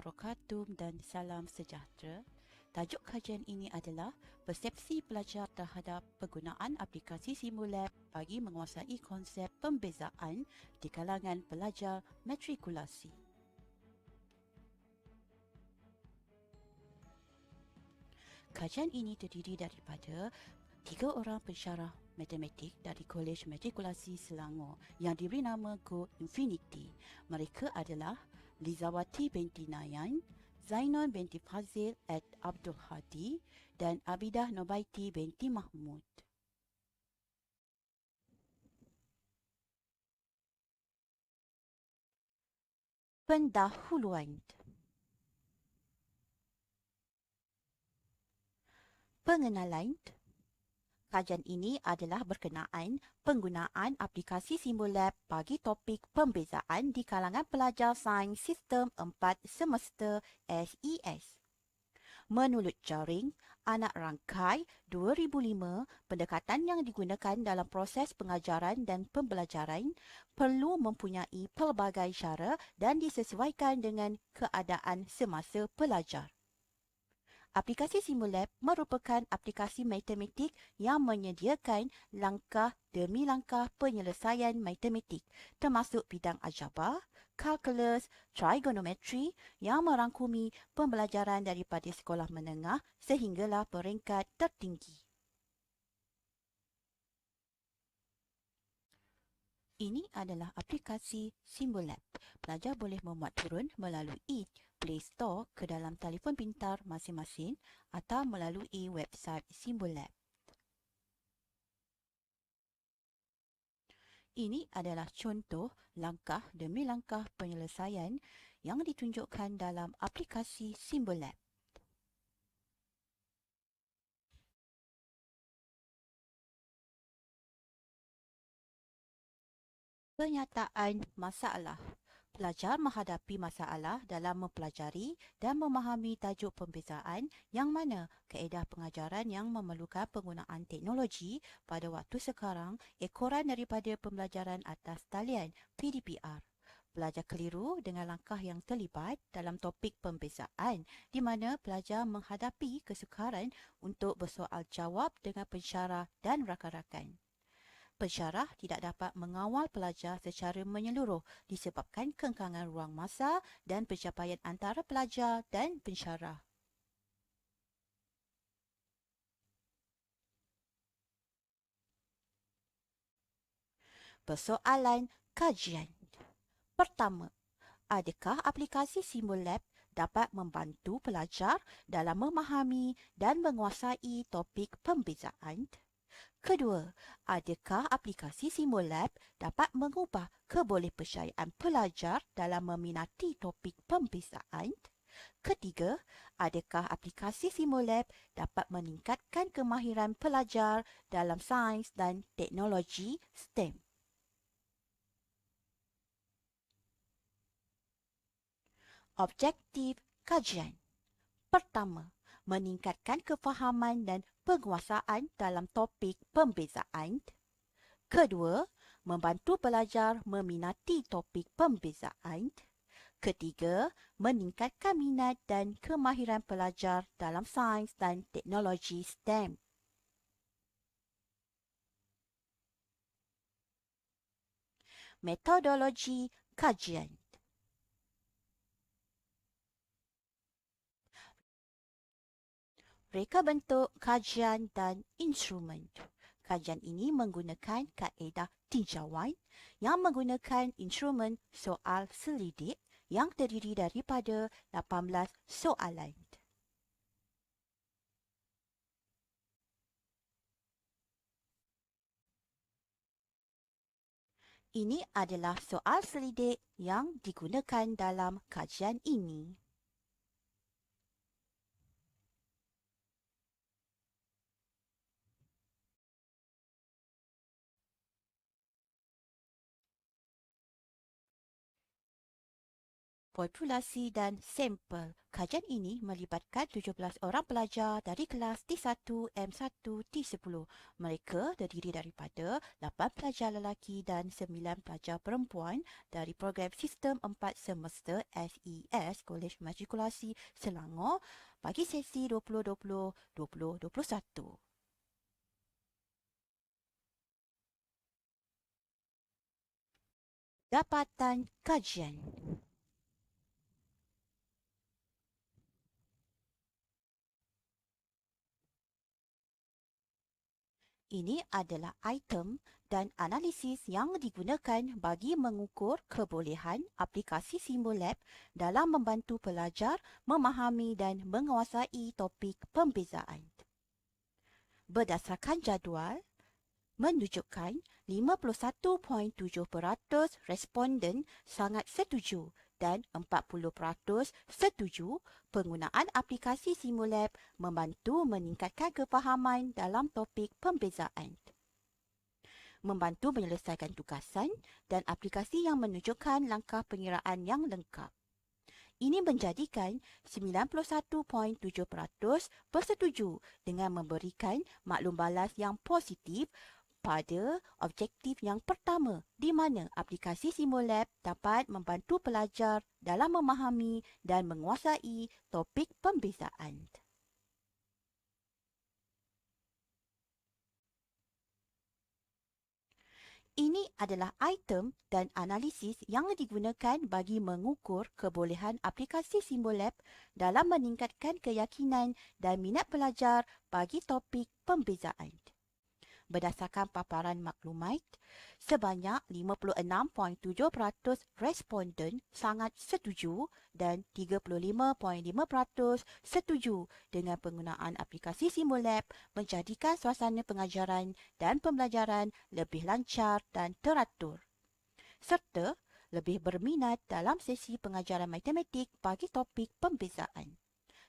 wabarakatuh dan salam sejahtera. Tajuk kajian ini adalah persepsi pelajar terhadap penggunaan aplikasi Simulab bagi menguasai konsep pembezaan di kalangan pelajar matrikulasi. Kajian ini terdiri daripada 3 orang pensyarah matematik dari Kolej Matrikulasi Selangor yang diberi nama Go Infinity. Mereka adalah Lizawati binti Nayan, Zainon binti Fazil at Abdul Hadi dan Abidah Nobaiti binti Mahmud. Pendahuluan. Pengenalan. Kajian ini adalah berkenaan penggunaan aplikasi Simulab bagi topik pembezaan di kalangan pelajar Sains Sistem 4 Semester SES. Menurut jaring anak rangkai 2005, pendekatan yang digunakan dalam proses pengajaran dan pembelajaran perlu mempunyai pelbagai cara dan disesuaikan dengan keadaan semasa pelajar. Aplikasi Simulab merupakan aplikasi matematik yang menyediakan langkah demi langkah penyelesaian matematik termasuk bidang aljabar, kalkulus, trigonometri yang merangkumi pembelajaran daripada sekolah menengah sehinggalah peringkat tertinggi. Ini adalah aplikasi Simulab. Pelajar boleh memuat turun melalui Play Store ke dalam telefon pintar masing-masing atau melalui website Simulab. Ini adalah contoh langkah demi langkah penyelesaian yang ditunjukkan dalam aplikasi Simulab. Penyataan masalah. Pelajar menghadapi masalah dalam mempelajari dan memahami tajuk pembezaan yang mana kaedah pengajaran yang memerlukan penggunaan teknologi pada waktu sekarang ekoran daripada pembelajaran atas talian PDPR. Pelajar keliru dengan langkah yang terlibat dalam topik pembezaan di mana pelajar menghadapi kesukaran untuk bersoal jawab dengan pensyarah dan rakan-rakan. Pensyarah tidak dapat mengawal pelajar secara menyeluruh disebabkan kengkangan ruang masa dan pencapaian antara pelajar dan pensyarah. Persoalan kajian. Pertama, adakah aplikasi Simulab dapat membantu pelajar dalam memahami dan menguasai topik pembezaan? Kedua, adakah aplikasi Simulab dapat mengubah kebolehpercayaan pelajar dalam meminati topik pembezaan? Ketiga, adakah aplikasi Simulab dapat meningkatkan kemahiran pelajar dalam sains dan teknologi STEM? Objektif kajian. Pertama, meningkatkan kefahaman dan penguasaan dalam topik pembezaan. Kedua, membantu pelajar meminati topik pembezaan. Ketiga, meningkatkan minat dan kemahiran pelajar dalam sains dan teknologi STEM. Metodologi kajian. Reka bentuk kajian dan instrumen. Kajian ini menggunakan kaedah tinjauan yang menggunakan instrumen soal selidik yang terdiri daripada 18 soalan. Ini adalah soal selidik yang digunakan dalam kajian ini. Populasi dan sampel. Kajian ini melibatkan 17 orang pelajar dari kelas T1 M1 T10. Mereka terdiri daripada 8 pelajar lelaki dan 9 pelajar perempuan dari program Sistem 4 Semester SES Kolej Matrikulasi Selangor bagi sesi 2020-2021. Dapatan kajian. Ini adalah item dan analisis yang digunakan bagi mengukur kebolehan aplikasi Simulab dalam membantu pelajar memahami dan menguasai topik pembezaan. Berdasarkan jadual, menunjukkan 51.7% responden sangat setuju dan 40% setuju penggunaan aplikasi Simulab membantu meningkatkan kefahaman dalam topik pembezaan, membantu menyelesaikan tugasan dan aplikasi yang menunjukkan langkah pengiraan yang lengkap. Ini menjadikan 91.7% bersetuju dengan memberikan maklum balas yang positif pada objektif yang pertama di mana aplikasi Simulab dapat membantu pelajar dalam memahami dan menguasai topik pembezaan. Ini adalah item dan analisis yang digunakan bagi mengukur kebolehan aplikasi Simulab dalam meningkatkan keyakinan dan minat pelajar bagi topik pembezaan. Berdasarkan paparan maklumat, sebanyak 56.7% responden sangat setuju dan 35.5% setuju dengan penggunaan aplikasi Simulab menjadikan suasana pengajaran dan pembelajaran lebih lancar dan teratur, serta lebih berminat dalam sesi pengajaran matematik bagi topik pembezaan.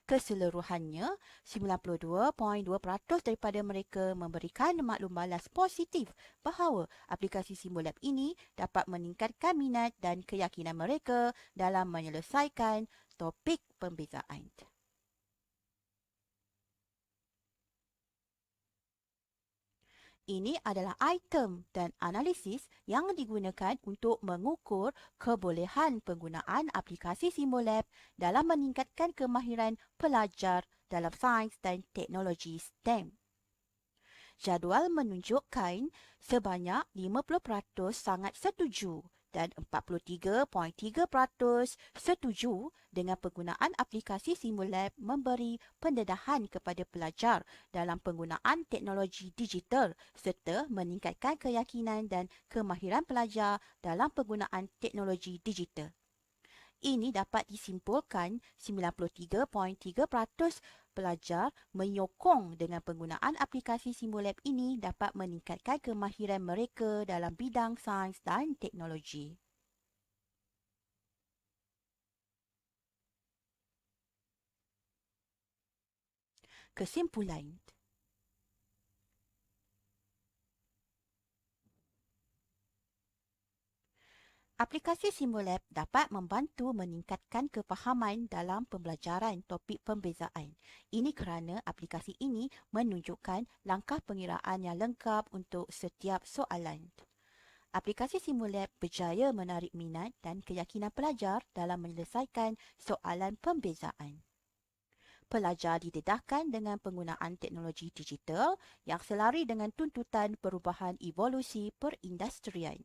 Keseluruhannya, 92.2% daripada mereka memberikan maklum balas positif bahawa aplikasi Simulab ini dapat meningkatkan minat dan keyakinan mereka dalam menyelesaikan topik pembezaan. Ini adalah item dan analisis yang digunakan untuk mengukur kebolehan penggunaan aplikasi Simulab dalam meningkatkan kemahiran pelajar dalam sains dan teknologi STEM. Jadual menunjukkan sebanyak 50% sangat setuju dan 43.3% setuju dengan penggunaan aplikasi Simulab memberi pendedahan kepada pelajar dalam penggunaan teknologi digital serta meningkatkan keyakinan dan kemahiran pelajar dalam penggunaan teknologi digital. Ini dapat disimpulkan 93.3% pelajar menyokong dengan penggunaan aplikasi Simulab ini dapat meningkatkan kemahiran mereka dalam bidang sains dan teknologi. Kesimpulan. Aplikasi Simulab dapat membantu meningkatkan kefahaman dalam pembelajaran topik pembezaan. Ini kerana aplikasi ini menunjukkan langkah pengiraan yang lengkap untuk setiap soalan. Aplikasi Simulab berjaya menarik minat dan keyakinan pelajar dalam menyelesaikan soalan pembezaan. Pelajar didedahkan dengan penggunaan teknologi digital yang selari dengan tuntutan perubahan evolusi perindustrian.